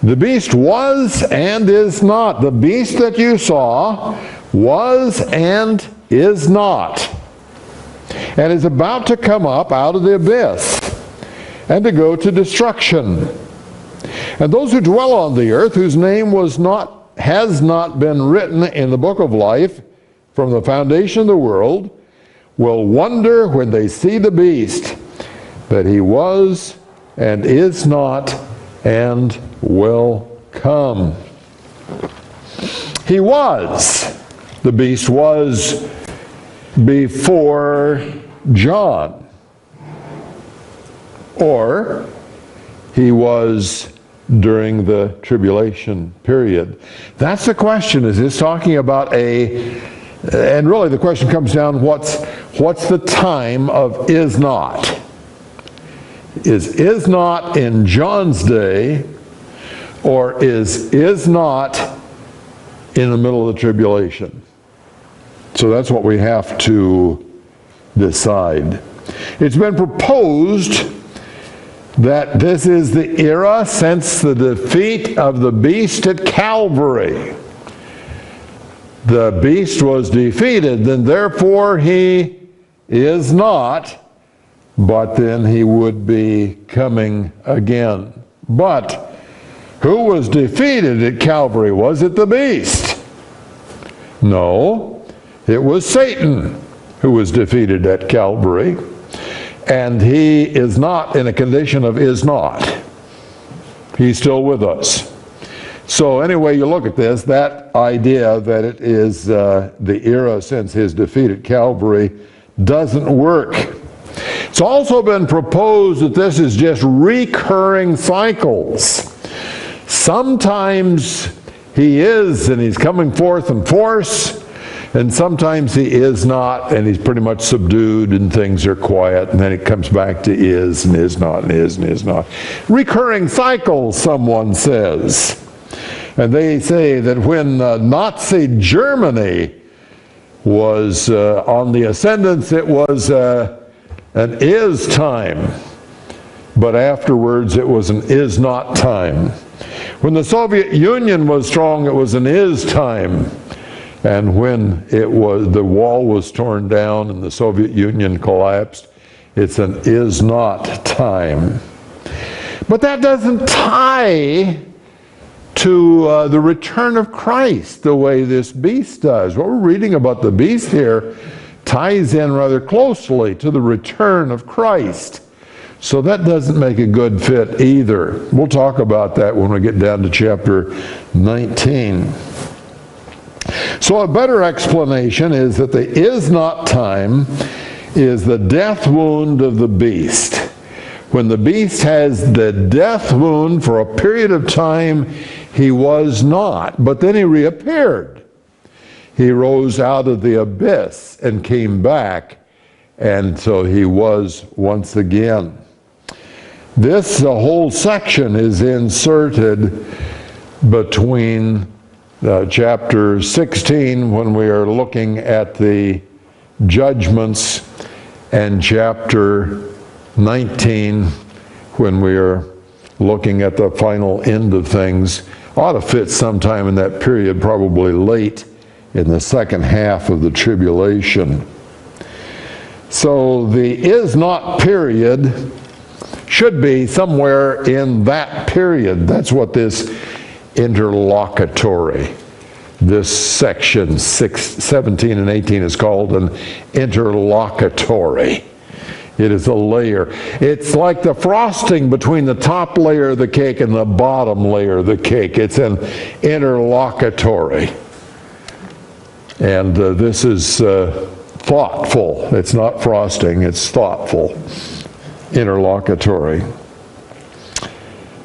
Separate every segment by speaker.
Speaker 1: The beast was and is not. The beast that you saw was and is not, and is about to come up out of the abyss and to go to destruction. And those who dwell on the earth, whose name has not been written in the book of life from the foundation of the world, will wonder when they see the beast that he was and is not and will come. He was. The beast was before John. Or he was during the tribulation period. That's the question. Is this talking about and really the question comes down, what's the time of is not? Is not in John's day, or is not in the middle of the tribulation? So that's what we have to decide. It's been proposed that this is the era since the defeat of the beast at Calvary. The beast was defeated, and therefore he is not, but then he would be coming again. But who was defeated at Calvary? Was it the beast? No, it was Satan who was defeated at Calvary. And he is not in a condition of is not. He's still with us. So anyway you look at this, that idea that it is the era since his defeat at Calvary doesn't work. It's also been proposed that this is just recurring cycles. Sometimes he is, and he's coming forth in force, and sometimes he is not, and he's pretty much subdued, and things are quiet, and then it comes back to is, and is not, and is, and is not. Recurring cycles, someone says. And they say that when Nazi Germany was on the ascendance, it was an is time, but afterwards it was an is not time. When the Soviet Union was strong, it was an is time. And when the wall was torn down and the Soviet Union collapsed, it's an is not time. But that doesn't tie to the return of Christ the way this beast does. What we're reading about the beast here ties in rather closely to the return of Christ. So that doesn't make a good fit either. We'll talk about that when we get down to chapter 19. So a better explanation is that the is not time is the death wound of the beast. When the beast has the death wound for a period of time, he was not, but then he reappeared. He rose out of the abyss and came back, and so he was once again. This whole section is inserted between chapter 16, when we are looking at the judgments, and chapter 19, when we are looking at the final end of things. Ought to fit sometime in that period, probably late in the second half of the tribulation. So the is not period should be somewhere in that period. That's what this interlocutory, this section 17 and 18 is called an interlocutory. It is a layer. It's like the frosting between the top layer of the cake and the bottom layer of the cake. It's an interlocutory. And this is thoughtful. It's not frosting, it's thoughtful. Interlocutory.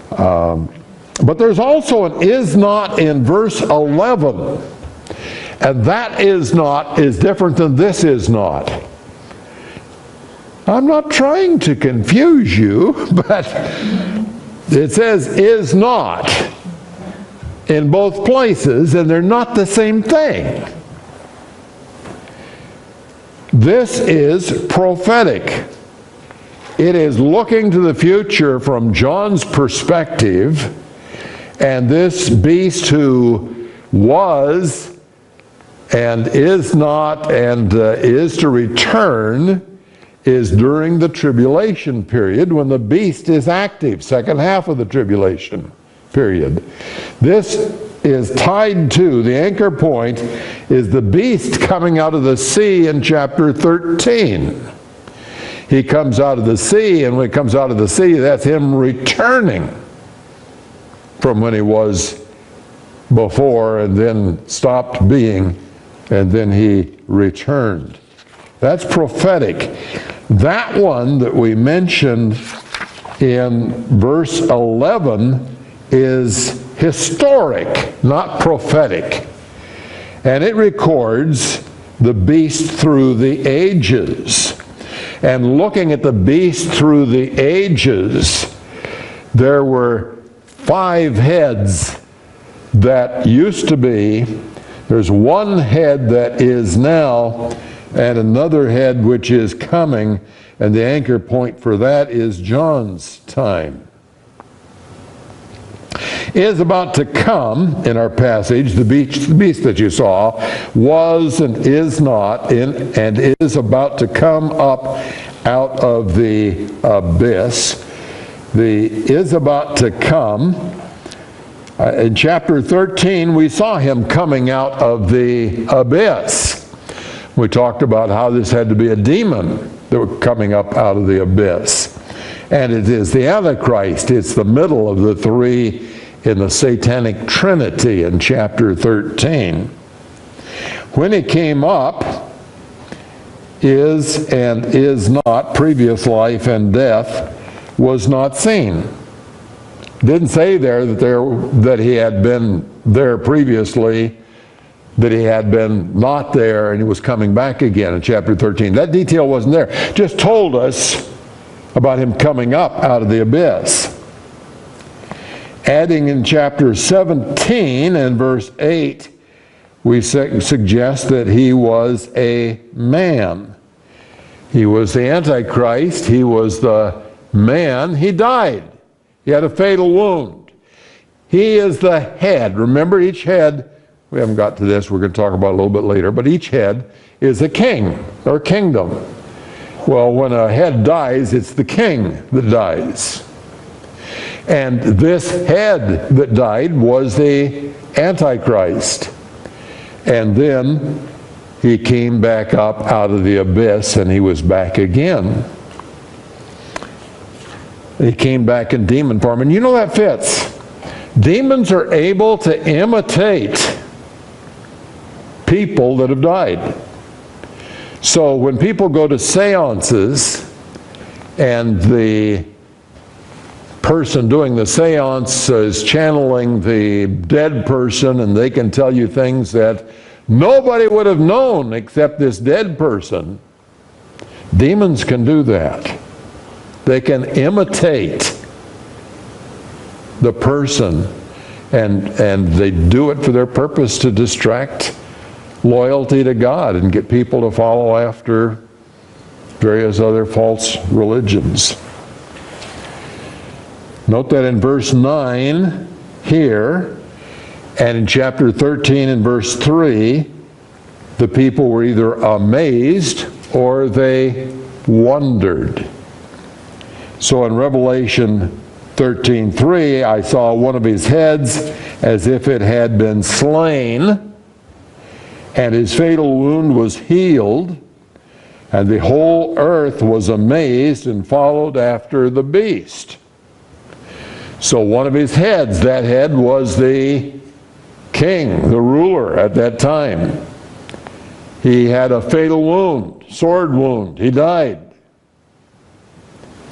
Speaker 1: But there's also an is not in verse 11. And that is not is different than this is not. I'm not trying to confuse you, but it says is not in both places, and they're not the same thing. This is prophetic. It is looking to the future from John's perspective, And this beast who was and is not and is to return is during the tribulation period, when the beast is active, second half of the tribulation period. This is tied to, the anchor point is the beast coming out of the sea in chapter 13. He comes out of the sea, and when he comes out of the sea, that's him returning from when he was before and then stopped being, and then he returned. That's prophetic. That one that we mentioned in verse 11 is historic, not prophetic. And it records the beast through the ages. And looking at the beast through the ages, there were 5 heads that used to be. There's one head that is now, and another head which is coming, and the anchor point for that is John's time. Is about to come in our passage, the beast that you saw was and is not and is about to come up out of the abyss. The is about to come. In chapter 13, we saw him coming out of the abyss. We talked about how this had to be a demon that was coming up out of the abyss. And it is the Antichrist. It's the middle of the 3 in the satanic trinity in chapter 13. When he came up, is and is not, previous life and death, was not seen. Didn't say there that he had been there previously, that he had been not there and he was coming back again in chapter 13. That detail wasn't there. Just told us about him coming up out of the abyss. Adding in chapter 17 and verse 8, we suggest that he was a man. He was the Antichrist. He was the man. He died. He had a fatal wound. He is the head. Remember, each head, we haven't got to this, we're going to talk about it a little bit later, but each head is a king or kingdom. Well, when a head dies, it's the king that dies. And this head that died was the Antichrist. And then he came back up out of the abyss and he was back again. He came back in demon form. And you know that fits. Demons are able to imitate people that have died. So when people go to seances and the person doing the seance is channeling the dead person, and they can tell you things that nobody would have known except this dead person. Demons can do that. They can imitate the person, and they do it for their purpose to distract loyalty to God and get people to follow after various other false religions. Note that in verse 9 here, and in chapter 13 and verse 3, the people were either amazed or they wondered. So in Revelation 13:3, I saw one of his heads as if it had been slain, and his fatal wound was healed, and the whole earth was amazed and followed after the beast. So one of his heads, that head was the king, the ruler at that time. He had a fatal wound, sword wound. He died.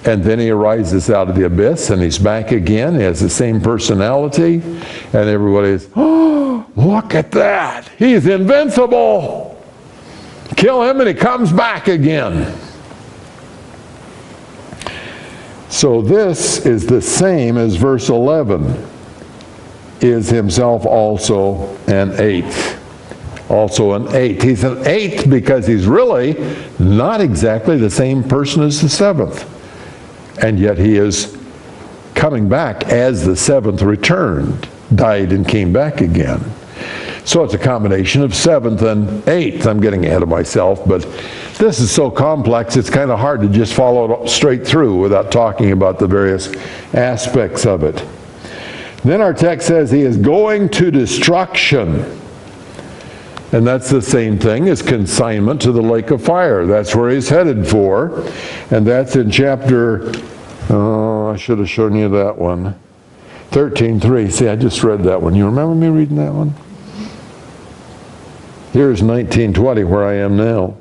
Speaker 1: And then he arises out of the abyss and he's back again. He has the same personality. And everybody's, oh, look at that. He's invincible. Kill him and he comes back again. So this is the same as verse 11. Is himself also an eighth. Also an eighth. He's an eighth because he's really not exactly the same person as the seventh. And yet he is coming back as the seventh returned. died and came back again. So it's a combination of 7th and 8th. I'm getting ahead of myself, but this is so complex, it's kind of hard to just follow it straight through without talking about the various aspects of it. Then our text says he is going to destruction. And that's the same thing as consignment to the lake of fire. That's where he's headed for. And that's in chapter, I should have shown you that one, 13:3. See, I just read that one. You remember me reading that one? Here's 19:20, where I am now.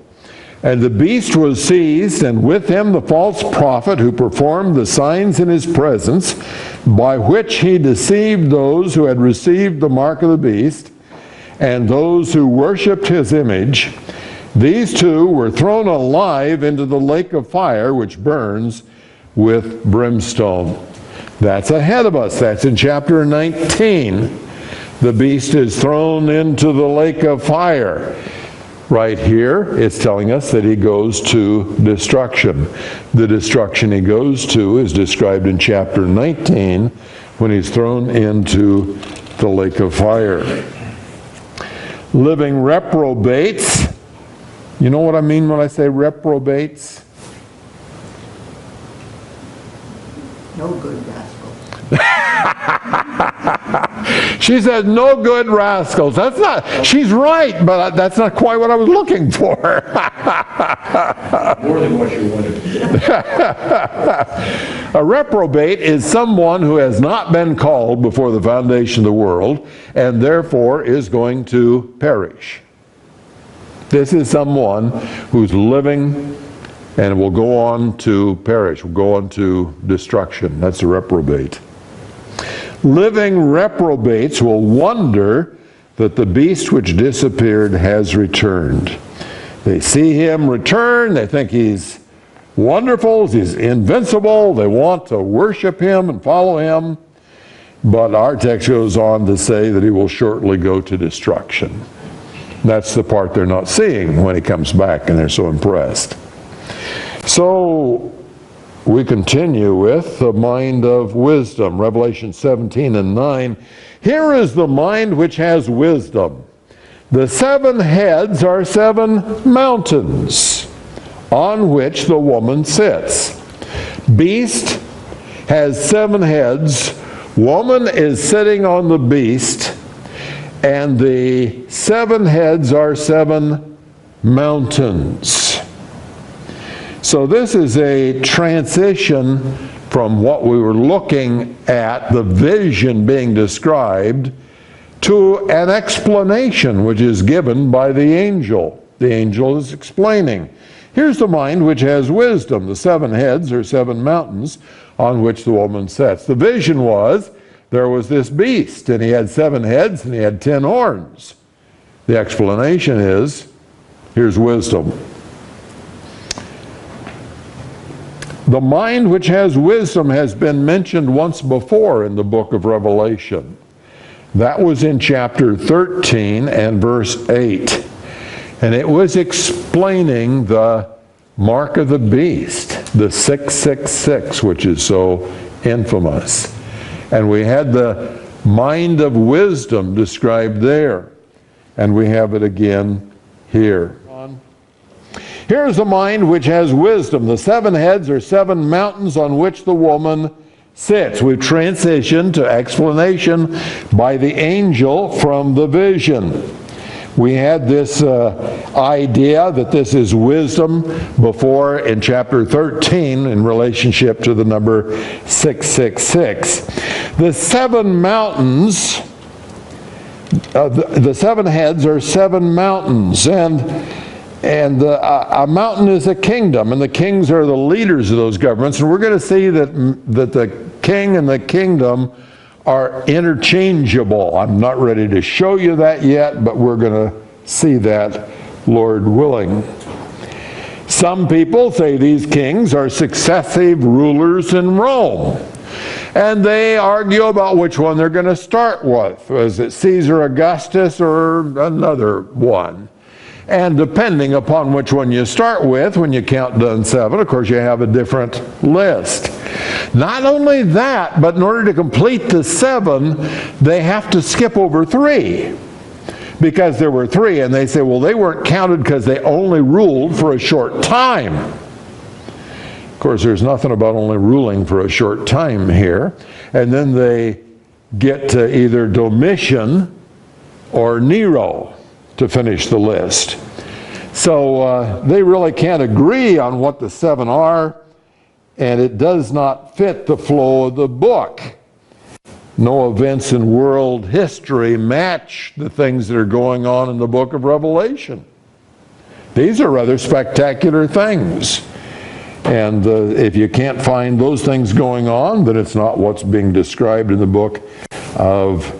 Speaker 1: And the beast was seized, and with him the false prophet who performed the signs in his presence, by which he deceived those who had received the mark of the beast, and those who worshipped his image. These two were thrown alive into the lake of fire, which burns with brimstone. That's ahead of us. That's in chapter 19. The beast is thrown into the lake of fire. Right here, it's telling us that he goes to destruction. The destruction he goes to is described in chapter 19 when he's thrown into the lake of fire. Living reprobates. You know what I mean when I say reprobates?
Speaker 2: No good rascals.
Speaker 1: She said, no good rascals. That's not, she's right, but that's not quite what I was looking for.
Speaker 3: More than what you wanted.
Speaker 1: A reprobate is someone who has not been called before the foundation of the world and therefore is going to perish. This is someone who's living and will go on to perish, will go on to destruction. That's a reprobate. Living reprobates will wonder that the beast which disappeared has returned. They see him return, they think he's wonderful, he's invincible, they want to worship him and follow him, but our text goes on to say that he will shortly go to destruction. That's the part they're not seeing when he comes back and they're so impressed. So we continue with the mind of wisdom, Revelation 17:9. Here is the mind which has wisdom. The 7 heads are 7 mountains on which the woman sits. Beast has 7 heads. Woman is sitting on the beast, and the 7 heads are 7 mountains. So this is a transition from what we were looking at, the vision being described, to an explanation which is given by the angel. The angel is explaining. Here's the mind which has wisdom. The 7 heads are 7 mountains on which the woman sits. The vision was, there was this beast, and he had 7 heads and he had 10 horns. The explanation is, here's wisdom. The mind which has wisdom has been mentioned once before in the book of Revelation. That was in chapter 13 and verse 8. And it was explaining the mark of the beast, the 666, which is so infamous. And we had the mind of wisdom described there. And we have it again here. Here's the mind which has wisdom. The 7 heads are 7 mountains on which the woman sits. We've transitioned to explanation by the angel from the vision. We had this idea that this is wisdom before in chapter 13 in relationship to the number 666. The 7 mountains, the 7 heads are 7 mountains, and a mountain is a kingdom, and the kings are the leaders of those governments. And we're going to see that the king and the kingdom are interchangeable. I'm not ready to show you that yet, but we're going to see that, Lord willing. Some people say these kings are successive rulers in Rome. And they argue about which one they're going to start with. Was it Caesar Augustus or another one? And depending upon which one you start with, when you count down 7, of course you have a different list. Not only that, but in order to complete the 7, they have to skip over 3. Because there were 3, and they say, well, they weren't counted because they only ruled for a short time. Of course, there's nothing about only ruling for a short time here. And then they get to either Domitian or Nero to finish the list. So they really can't agree on what the 7 are, and it does not fit the flow of the book. No events in world history match the things that are going on in the book of Revelation. These are rather spectacular things. And if you can't find those things going on, then it's not what's being described in the book of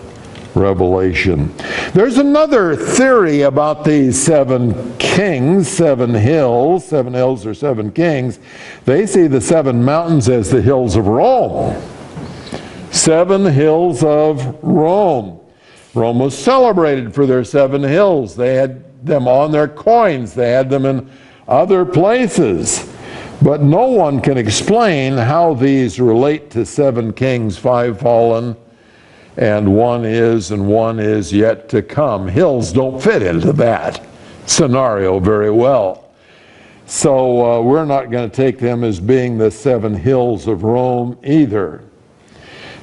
Speaker 1: Revelation. There's another theory about these 7 kings, 7 hills. 7 hills or 7 kings. They see the 7 mountains as the hills of Rome. 7 hills of Rome. Rome was celebrated for their 7 hills. They had them on their coins. They had them in other places. But no one can explain how these relate to 7 kings, 5 fallen, and 1 is, and 1 is yet to come. Hills don't fit into that scenario very well. So we're not going to take them as being the 7 hills of Rome either.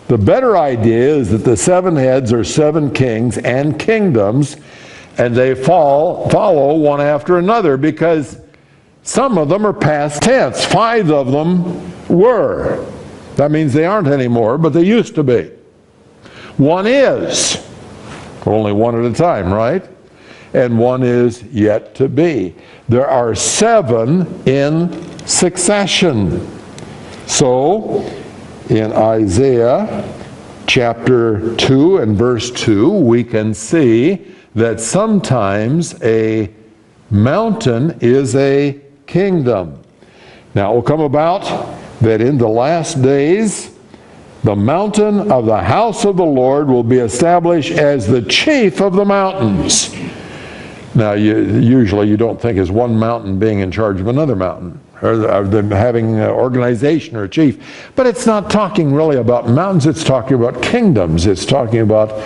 Speaker 1: The better idea is that the 7 heads are 7 kings and kingdoms, and they follow one after another, because some of them are past tense. 5 of them were. That means they aren't anymore, but they used to be. 1 is. Only 1 at a time, right? And 1 is yet to be. There are 7 in succession. So, in Isaiah chapter 2 and verse 2, we can see that sometimes a mountain is a kingdom. Now it will come about that in the last days, the mountain of the house of the Lord will be established as the chief of the mountains. Now, usually you don't think as one mountain being in charge of another mountain, or them having an organization or a chief. But it's not talking really about mountains, it's talking about kingdoms. It's talking about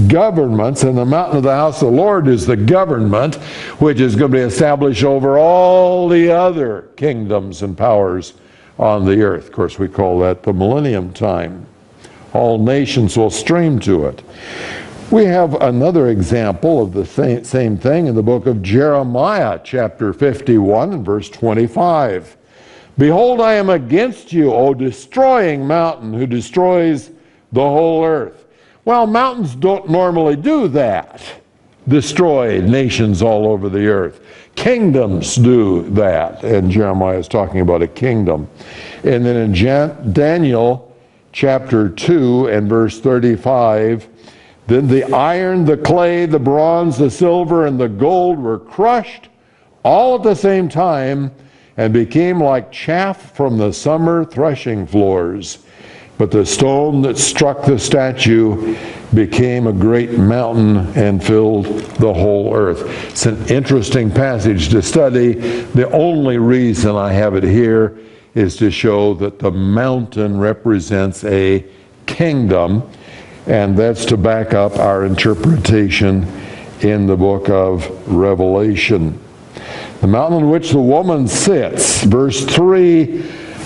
Speaker 1: governments, and the mountain of the house of the Lord is the government, which is going to be established over all the other kingdoms and powers on the earth. Of course, we call that the millennium time. All nations will stream to it. We have another example of the same thing in the book of Jeremiah, chapter 51 and verse 25. Behold, I am against you, O destroying mountain, who destroys the whole earth. Well, mountains don't normally do that, destroy nations all over the earth. Kingdoms do that, and Jeremiah is talking about a kingdom. And then in Daniel chapter 2 and verse 35, then the iron, the clay, the bronze, the silver, and the gold were crushed all at the same time and became like chaff from the summer threshing floors. But the stone that struck the statue became a great mountain and filled the whole earth. It's an interesting passage to study. The only reason I have it here is to show that the mountain represents a kingdom, and that's to back up our interpretation in the book of Revelation. The mountain on which the woman sits, verse 3,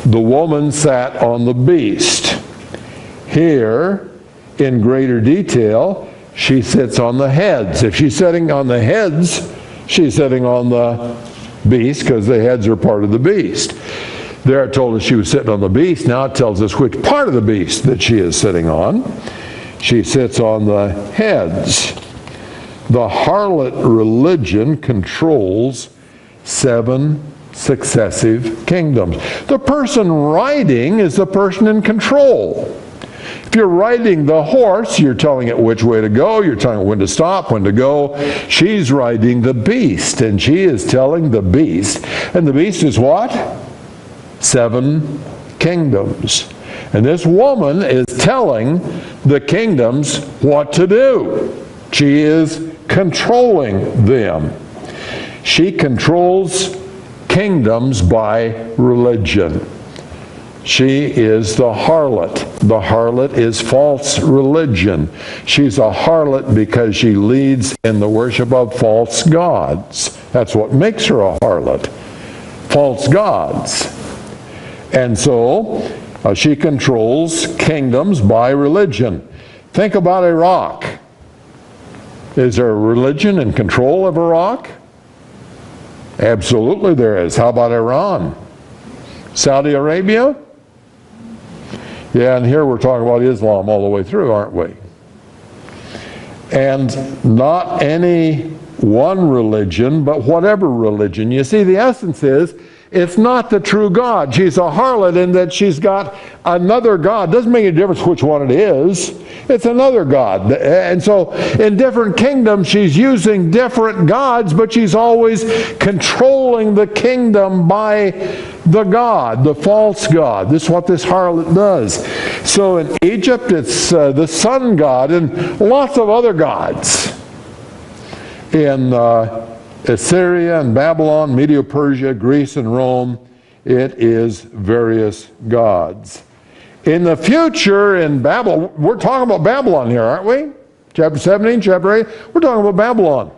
Speaker 1: the woman sat on the beast. Here, in greater detail, she sits on the heads. If she's sitting on the heads, she's sitting on the beast, because the heads are part of the beast. There it told us she was sitting on the beast. Now it tells us which part of the beast that she is sitting on. She sits on the heads. The harlot religion controls 7 successive kingdoms. The person riding is the person in control. If you're riding the horse, you're telling it which way to go, you're telling it when to stop, when to go. She's riding the beast, and she is telling the beast. And the beast is what? 7 kingdoms. And this woman is telling the kingdoms what to do. She is controlling them. She controls kingdoms by religion. She is the harlot. The harlot is false religion. She's a harlot because she leads in the worship of false gods. That's what makes her a harlot. False gods. And so she controls kingdoms by religion. Think about Iraq. Is there a religion in control of Iraq? Absolutely there is. How about Iran? Saudi Arabia? Yeah, and here we're talking about Islam all the way through, aren't we? And not any one religion, but whatever religion. You see, the essence is, it's not the true God. She's a harlot in that she's got another God. Doesn't make any difference which one it is. It's another God. And so in different kingdoms, she's using different gods, but she's always controlling the kingdom by the God, the false God. This is what this harlot does. So in Egypt, it's the sun god and lots of other gods. In Assyria and Babylon, Medo-Persia, Greece and Rome, it is various gods. In the future, in Babylon, we're talking about Babylon here, aren't we? Chapter 17, chapter 8, we're talking about Babylon.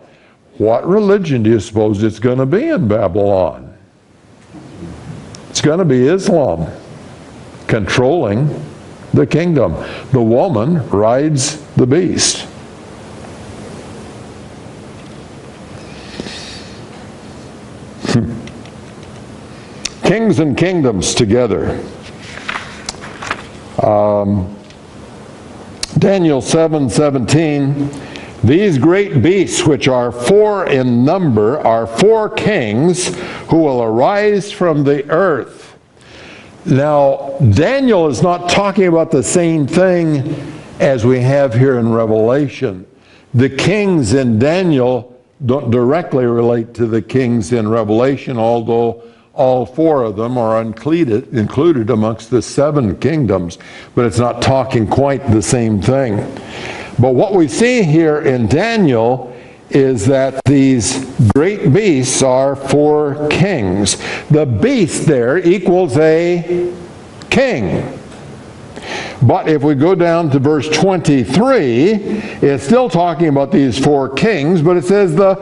Speaker 1: What religion do you suppose it's going to be in Babylon? It's going to be Islam, controlling the kingdom. The woman rides the beast. Kings and kingdoms together. Daniel 7:17, these great beasts which are 4 in number are 4 kings who will arise from the earth. Now, Daniel is not talking about the same thing as we have here in Revelation. The kings in Daniel don't directly relate to the kings in Revelation, although all 4 of them are included amongst the 7 kingdoms, but it's not talking quite the same thing. But what we see here in Daniel is that these great beasts are 4 kings. The beast there equals a king. But if we go down to verse 23, it's still talking about these 4 kings, but it says the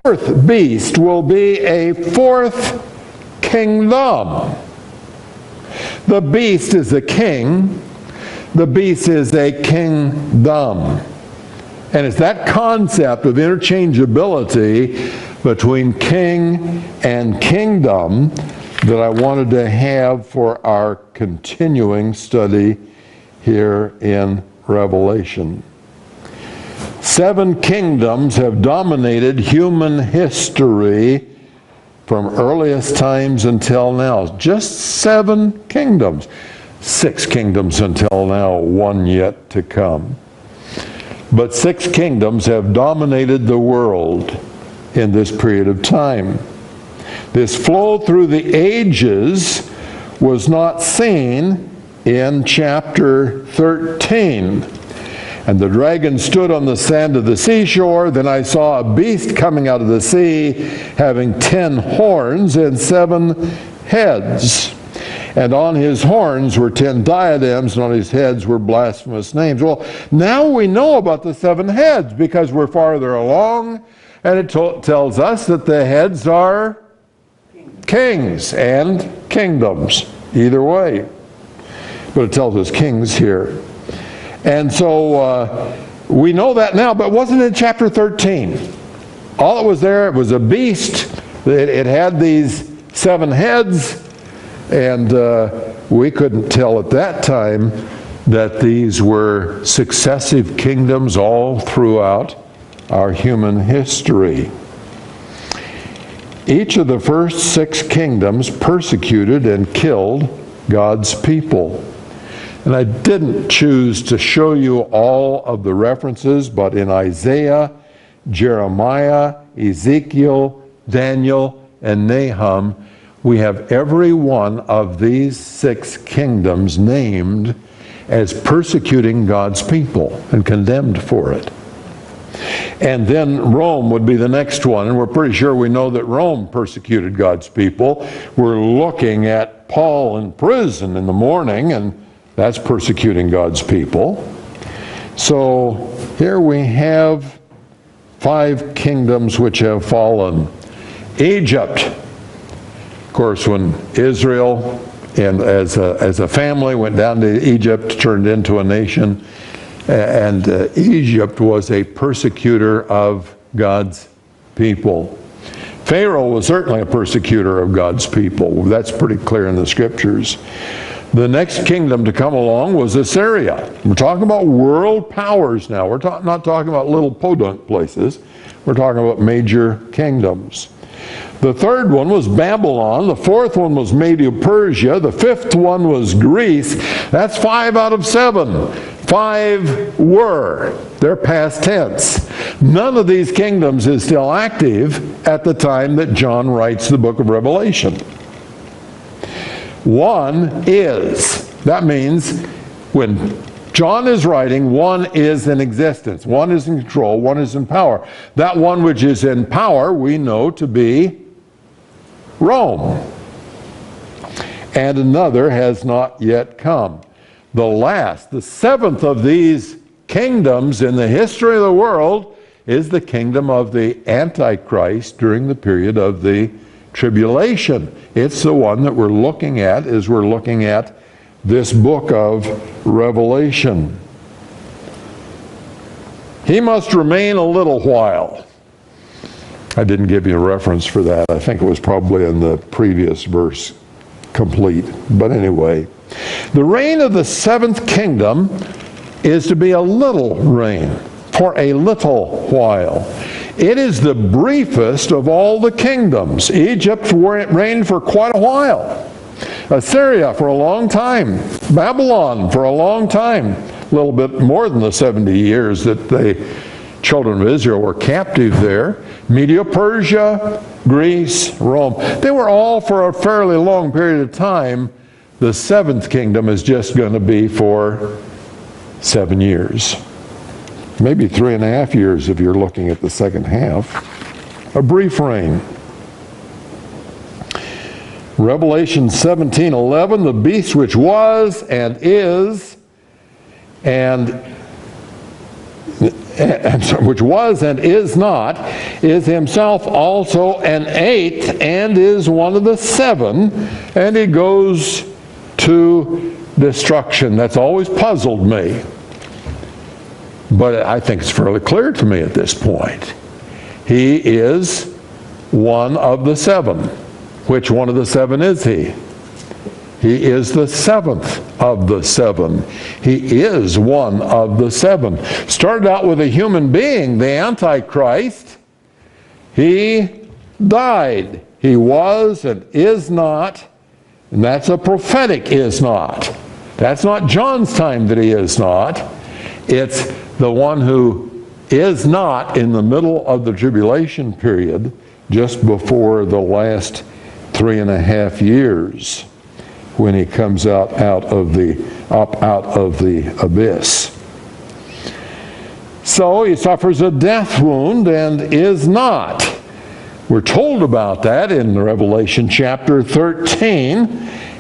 Speaker 1: 4th beast will be a 4th kingdom. The beast is a king. The beast is a kingdom. And it's that concept of interchangeability between king and kingdom that I wanted to have for our continuing study here in Revelation. 7 kingdoms have dominated human history from earliest times until now. Just 7 kingdoms. 6 kingdoms until now, 1 yet to come. But 6 kingdoms have dominated the world in this period of time. This flow through the ages was not seen in chapter 13. And the dragon stood on the sand of the seashore. Then I saw a beast coming out of the sea, having 10 horns and 7 heads. And on his horns were 10 diadems, and on his heads were blasphemous names. Well, now we know about the 7 heads because we're farther along, and it tells us that the heads are kings and kingdoms, either way. But it tells us kings here. And so we know that now, but it wasn't in chapter 13. All that was there, it was a beast. It had these 7 heads, and we couldn't tell at that time that these were successive kingdoms all throughout our human history. Each of the first 6 kingdoms persecuted and killed God's people. And I didn't choose to show you all of the references, but in Isaiah, Jeremiah, Ezekiel, Daniel, and Nahum, we have every one of these 6 kingdoms named as persecuting God's people and condemned for it. And then Rome would be the next one, and we're pretty sure we know that Rome persecuted God's people. We're looking at Paul in prison in the morning, and that's persecuting God's people. So here we have 5 kingdoms which have fallen. Egypt, of course, when Israel and as a family went down to Egypt, turned into a nation, and Egypt was a persecutor of God's people. Pharaoh was certainly a persecutor of God's people. That's pretty clear in the scriptures. The next kingdom to come along was Assyria. We're talking about world powers now. We're not talking about little podunk places. We're talking about major kingdoms. The third one was Babylon. The fourth one was Medo-Persia. The fifth one was Greece. That's 5 out of 7. 5 were. They're past tense. None of these kingdoms is still active at the time that John writes the book of Revelation. One is. That means when John is writing, one is in existence. One is in control. One is in power. That one which is in power we know to be Rome. And another has not yet come. The last, the 7th of these kingdoms in the history of the world is the kingdom of the Antichrist during the period of the tribulation. It's the one that we're looking at as we're looking at this book of Revelation. He must remain a little while. I didn't give you a reference for that. I think it was probably in the previous verse complete. But anyway, the reign of the 7th kingdom is to be a little reign, for a little while. It is the briefest of all the kingdoms. Egypt reigned for quite a while. Assyria for a long time. Babylon for a long time. A little bit more than the 70 years that the children of Israel were captive there. Medo-Persia, Greece, Rome. They were all for a fairly long period of time. The 7th kingdom is just going to be for 7 years. Maybe 3.5 years if you're looking at the second half. A brief reign. Revelation 17:11, the beast which was and is which was and is not, is himself also an 8th and is one of the 7, and he goes to destruction. That's always puzzled me. But I think it's fairly clear to me at this point. He is one of the 7. Which one of the 7 is he? He is the 7th of the 7. He is one of the 7. Started out with a human being, the Antichrist. He died. He was and is not. And that's a prophetic is not. That's not John's time that he is not. It's the one who is not in the middle of the tribulation period, just before the last 3.5 years, when he comes up out of the abyss. So he suffers a death wound and is not. We're told about that in Revelation chapter 13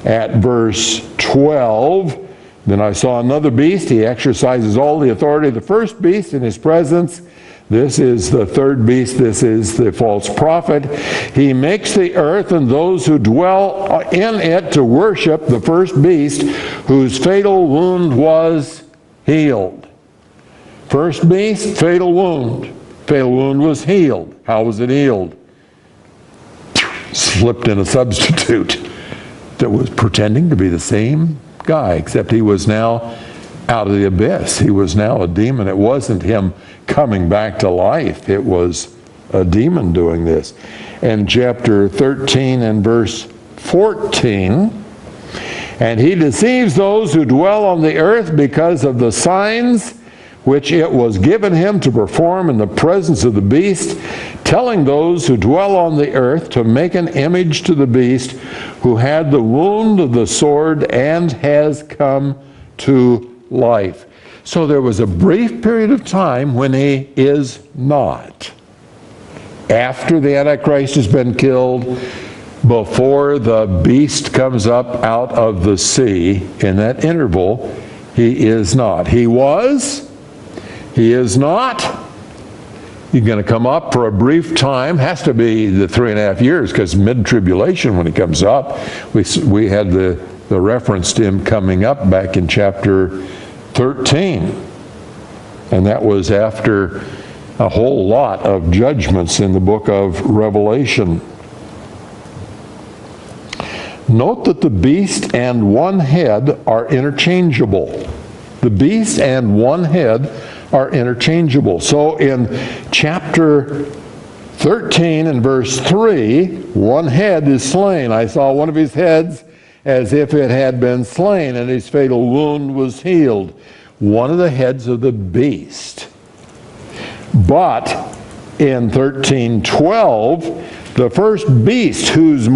Speaker 1: at verse 12. Then I saw another beast. He exercises all the authority of the first beast in his presence. This is the third beast. This is the false prophet. He makes the earth and those who dwell in it to worship the first beast, whose fatal wound was healed. First beast, fatal wound. Fatal wound was healed. How was it healed? Slipped in a substitute that was pretending to be the same guy, except he was now out of the abyss. He was now a demon. It wasn't him coming back to life. It was a demon doing this. And chapter 13 and verse 14, and he deceives those who dwell on the earth because of the signs which it was given him to perform in the presence of the beast, telling those who dwell on the earth to make an image to the beast, who had the wound of the sword and has come to life. So there was a brief period of time when he is not. After the Antichrist has been killed, before the beast comes up out of the sea. In that interval, he is not. He was, he is not. He's going to come up for a brief time. Has to be the 3.5 years, because mid-tribulation when he comes up. We had the reference to him coming up back in chapter 13. And that was after a whole lot of judgments in the book of Revelation. Note that the beast and one head are interchangeable. The beast and one head are interchangeable. So in chapter 13 and verse 3, one head is slain. I saw one of his heads as if it had been slain, and his fatal wound was healed. One of the heads of the beast. But in 13:12, the first beast whose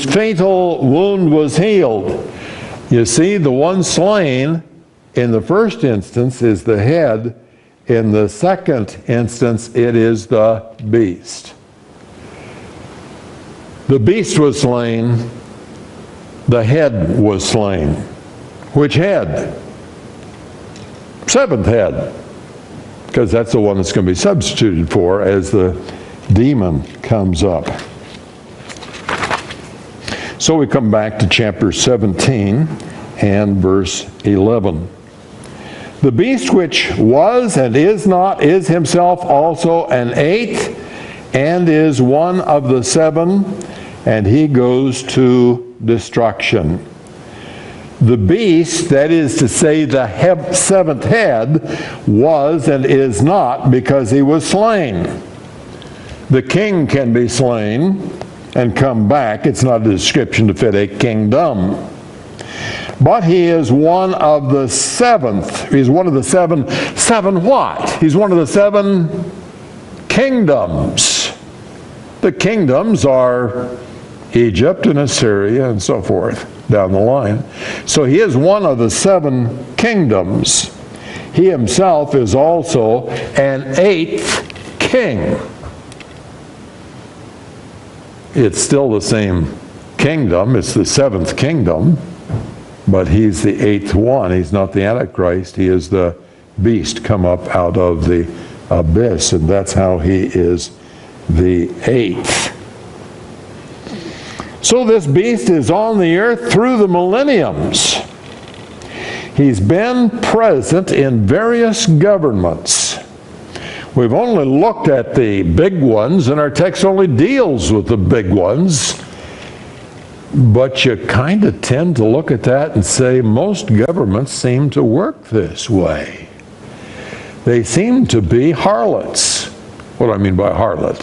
Speaker 1: fatal wound was healed. You see, the one slain in the first instance is the head. In the second instance, it is the beast. The beast was slain. The head was slain. Which head? Seventh head. Because that's the one that's going to be substituted for as the demon comes up. So we come back to chapter 17 and verse 11. The beast which was and is not is himself also an eighth, and is one of the seven, and he goes to destruction. The beast, that is to say the seventh head, was and is not because he was slain. The king can be slain and come back. It's not a description to fit a kingdom. But he is one of the seventh. He's one of the seven. Seven what? He's one of the seven kingdoms. The kingdoms are Egypt and Assyria and so forth down the line. So he is one of the seven kingdoms. He himself is also an eighth king. It's still the same kingdom. It's the seventh kingdom. But he's the eighth one. He's not the Antichrist. He is the beast come up out of the abyss. And that's how he is the eighth. So this beast is on the earth through the millenniums. He's been present in various governments. We've only looked at the big ones, and our text only deals with the big ones. But you kind of tend to look at that and say most governments seem to work this way. They seem to be harlots. What do I mean by harlot?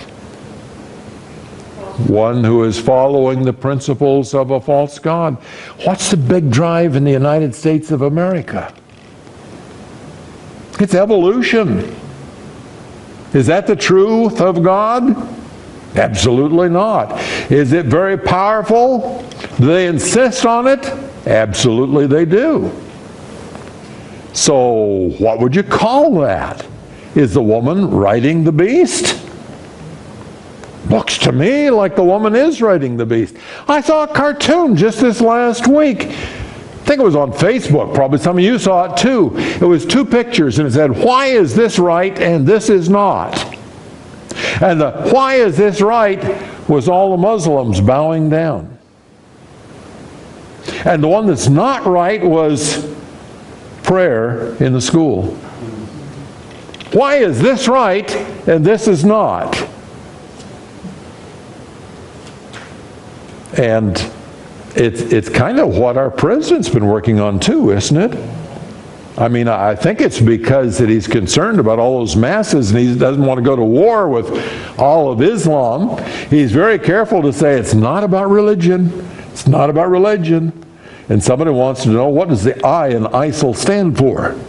Speaker 1: One who is following the principles of a false god. What's the big drive in the United States of America? It's evolution. Is that the truth of God? Absolutely not. Is it very powerful? Do they insist on it? Absolutely they do. So what would you call that? Is the woman riding the beast? Looks to me like the woman is riding the beast. I saw a cartoon just this last week. I think it was on Facebook. Probably some of you saw it too. It was two pictures and it said, why is this right and this is not? And the why is this right was all the Muslims bowing down. And the one that's not right was prayer in the school. Why is this right and this is not? And it's kind of what our president's been working on too, isn't it? I mean, I think it's because that he's concerned about all those masses and he doesn't want to go to war with all of Islam. He's very careful to say it's not about religion. It's not about religion. And somebody wants to know, what does the I in ISIL stand for?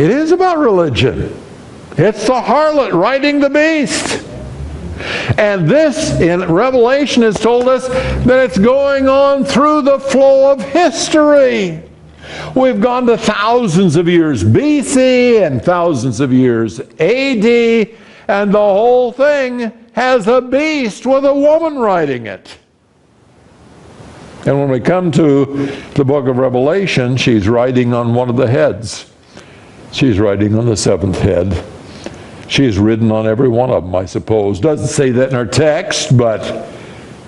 Speaker 1: It is about religion. It's the harlot riding the beast. And this in Revelation has told us that it's going on through the flow of history. We've gone to thousands of years BC and thousands of years AD, and the whole thing has a beast with a woman riding it. And when we come to the book of Revelation, she's riding on one of the heads. She's riding on the seventh head. She's ridden on every one of them, I suppose. Doesn't say that in our text, but,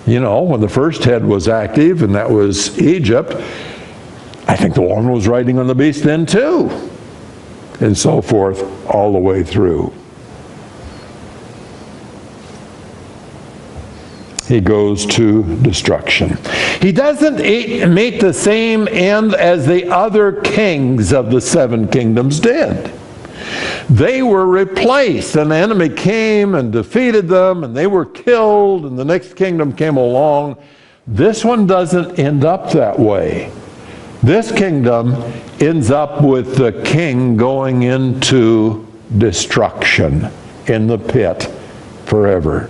Speaker 1: you know, when the first head was active, and that was Egypt, I think the woman was riding on the beast then too. And so forth, all the way through. He goes to destruction. He doesn't meet the same end as the other kings of the seven kingdoms did. They were replaced. An enemy came and defeated them, and they were killed, and the next kingdom came along. This one doesn't end up that way. This kingdom ends up with the king going into destruction in the pit forever.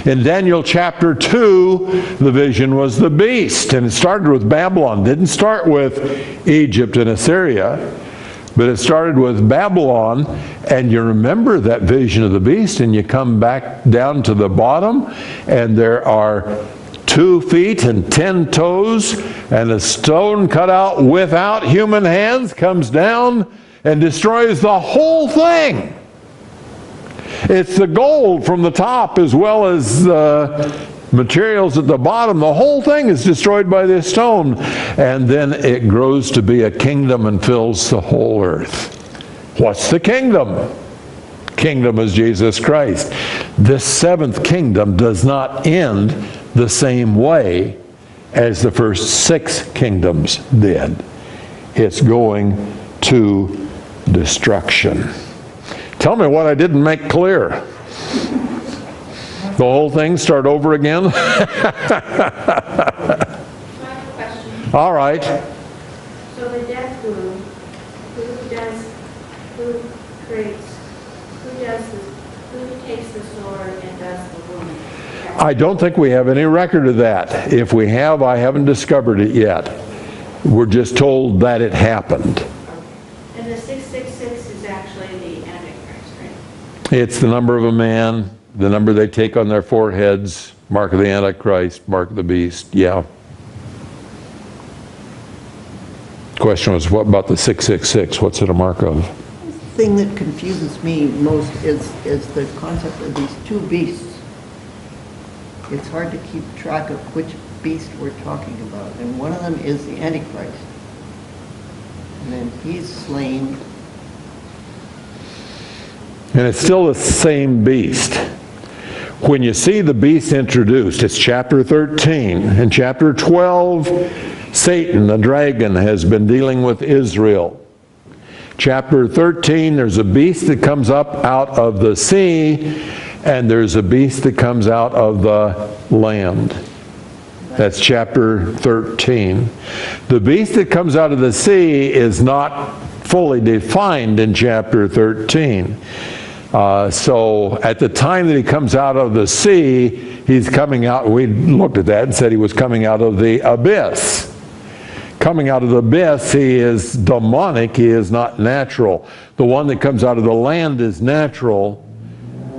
Speaker 1: In Daniel chapter 2, the vision was the beast, and it started with Babylon. It didn't start with Egypt and Assyria, but it started with Babylon, and you remember that vision of the beast, and you come back down to the bottom, and there are 2 feet and 10 toes, and a stone cut out without human hands comes down and destroys the whole thing. It's the gold from the top as well as materials at the bottom. The whole thing is destroyed by this stone. And then it grows to be a kingdom and fills the whole earth. What's the kingdom? Kingdom is Jesus Christ. This seventh kingdom does not end the same way as the first 6 kingdoms did. It's going to destruction. Tell me what I didn't make clear. The whole thing start over again?
Speaker 3: I have a question.
Speaker 1: All right.
Speaker 3: So the death wound, who takes the sword and does the wound?
Speaker 1: I don't think we have any record of that. If we have, I haven't discovered it yet. We're just told that it happened.
Speaker 3: And the 666 is actually the Antichrist, right?
Speaker 1: It's the number of a man, the number they take on their foreheads, mark of the Antichrist, mark of the beast, yeah. Question was, what about the 666? What's it a mark of?
Speaker 2: The thing that confuses me most is the concept of these 2 beasts. It's hard to keep track of which beast we're talking about. And one of them is the Antichrist. And then he's slain.
Speaker 1: And it's still the same beast. When you see the beast introduced, it's chapter 13. In chapter 12, Satan, the dragon, has been dealing with Israel. Chapter 13, there's a beast that comes up out of the sea, and there's a beast that comes out of the land. That's chapter 13. The beast that comes out of the sea is not fully defined in chapter 13. So at the time that he comes out of the sea, he's coming out, we looked at that and said he was coming out of the abyss. Coming out of the abyss, he is demonic, he is not natural. The one that comes out of the land is natural.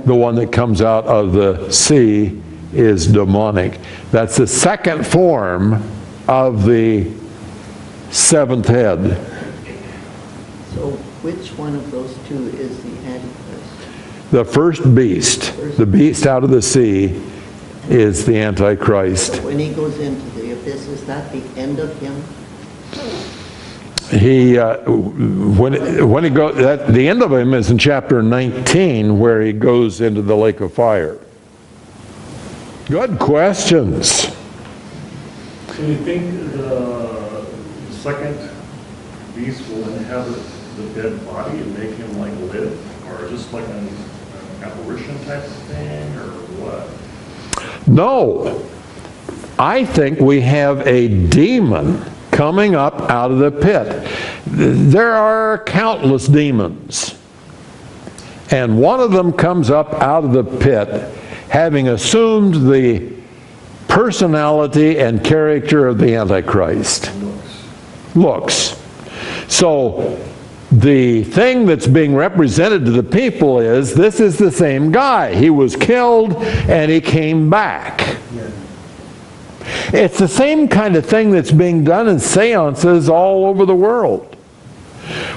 Speaker 1: The one that comes out of the sea is demonic. That's the second form of the seventh head.
Speaker 2: So which one of those 2 is the Antichrist?
Speaker 1: The first beast, the beast out of the sea, is the Antichrist.
Speaker 2: So when he goes into the abyss, is that the end of him?
Speaker 1: He, when he goes, the end of him is in chapter 19, where he goes into the lake of fire. Good questions.
Speaker 4: So you think the second beast will inhabit the dead body and make him like live? Or just like an apparition type of thing, or what?
Speaker 1: No. I think we have a demon coming up out of the pit. There are countless demons. And one of them comes up out of the pit having assumed the personality and character of the Antichrist. Looks. So the thing that's being represented to the people is, this is the same guy. He was killed and he came back. It's the same kind of thing that's being done in seances all over the world,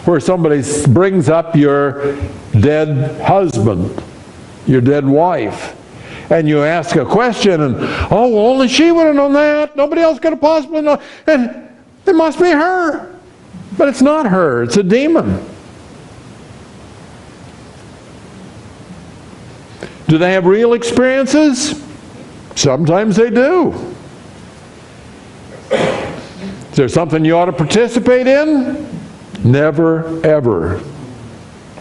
Speaker 1: where somebody brings up your dead husband, your dead wife, and you ask a question, and, oh, well, only she would have known that. Nobody else could have possibly known. And it must be her. But it's not her. It's a demon. Do they have real experiences? Sometimes they do. Is there something you ought to participate in? Never, ever.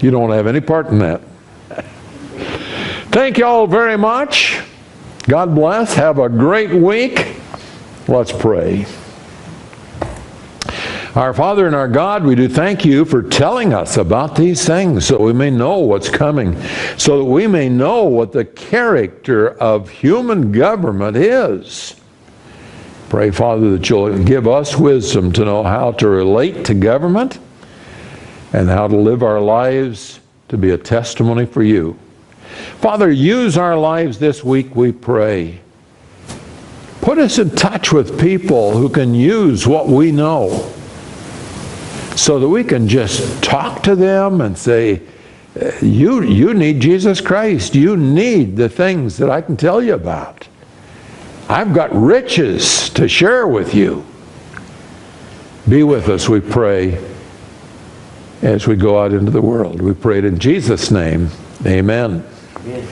Speaker 1: You don't have any part in that. Thank you all very much. God bless. Have a great week. Let's pray. Our Father and our God, we do thank you for telling us about these things so we may know what's coming, so that we may know what the character of human government is. Pray, Father, that you'll give us wisdom to know how to relate to government and how to live our lives to be a testimony for you. Father, use our lives this week, we pray. Put us in touch with people who can use what we know, so that we can just talk to them and say, you need Jesus Christ. You need the things that I can tell you about. I've got riches to share with you. Be with us, we pray, as we go out into the world. We pray it in Jesus' name. Amen.
Speaker 5: Amen.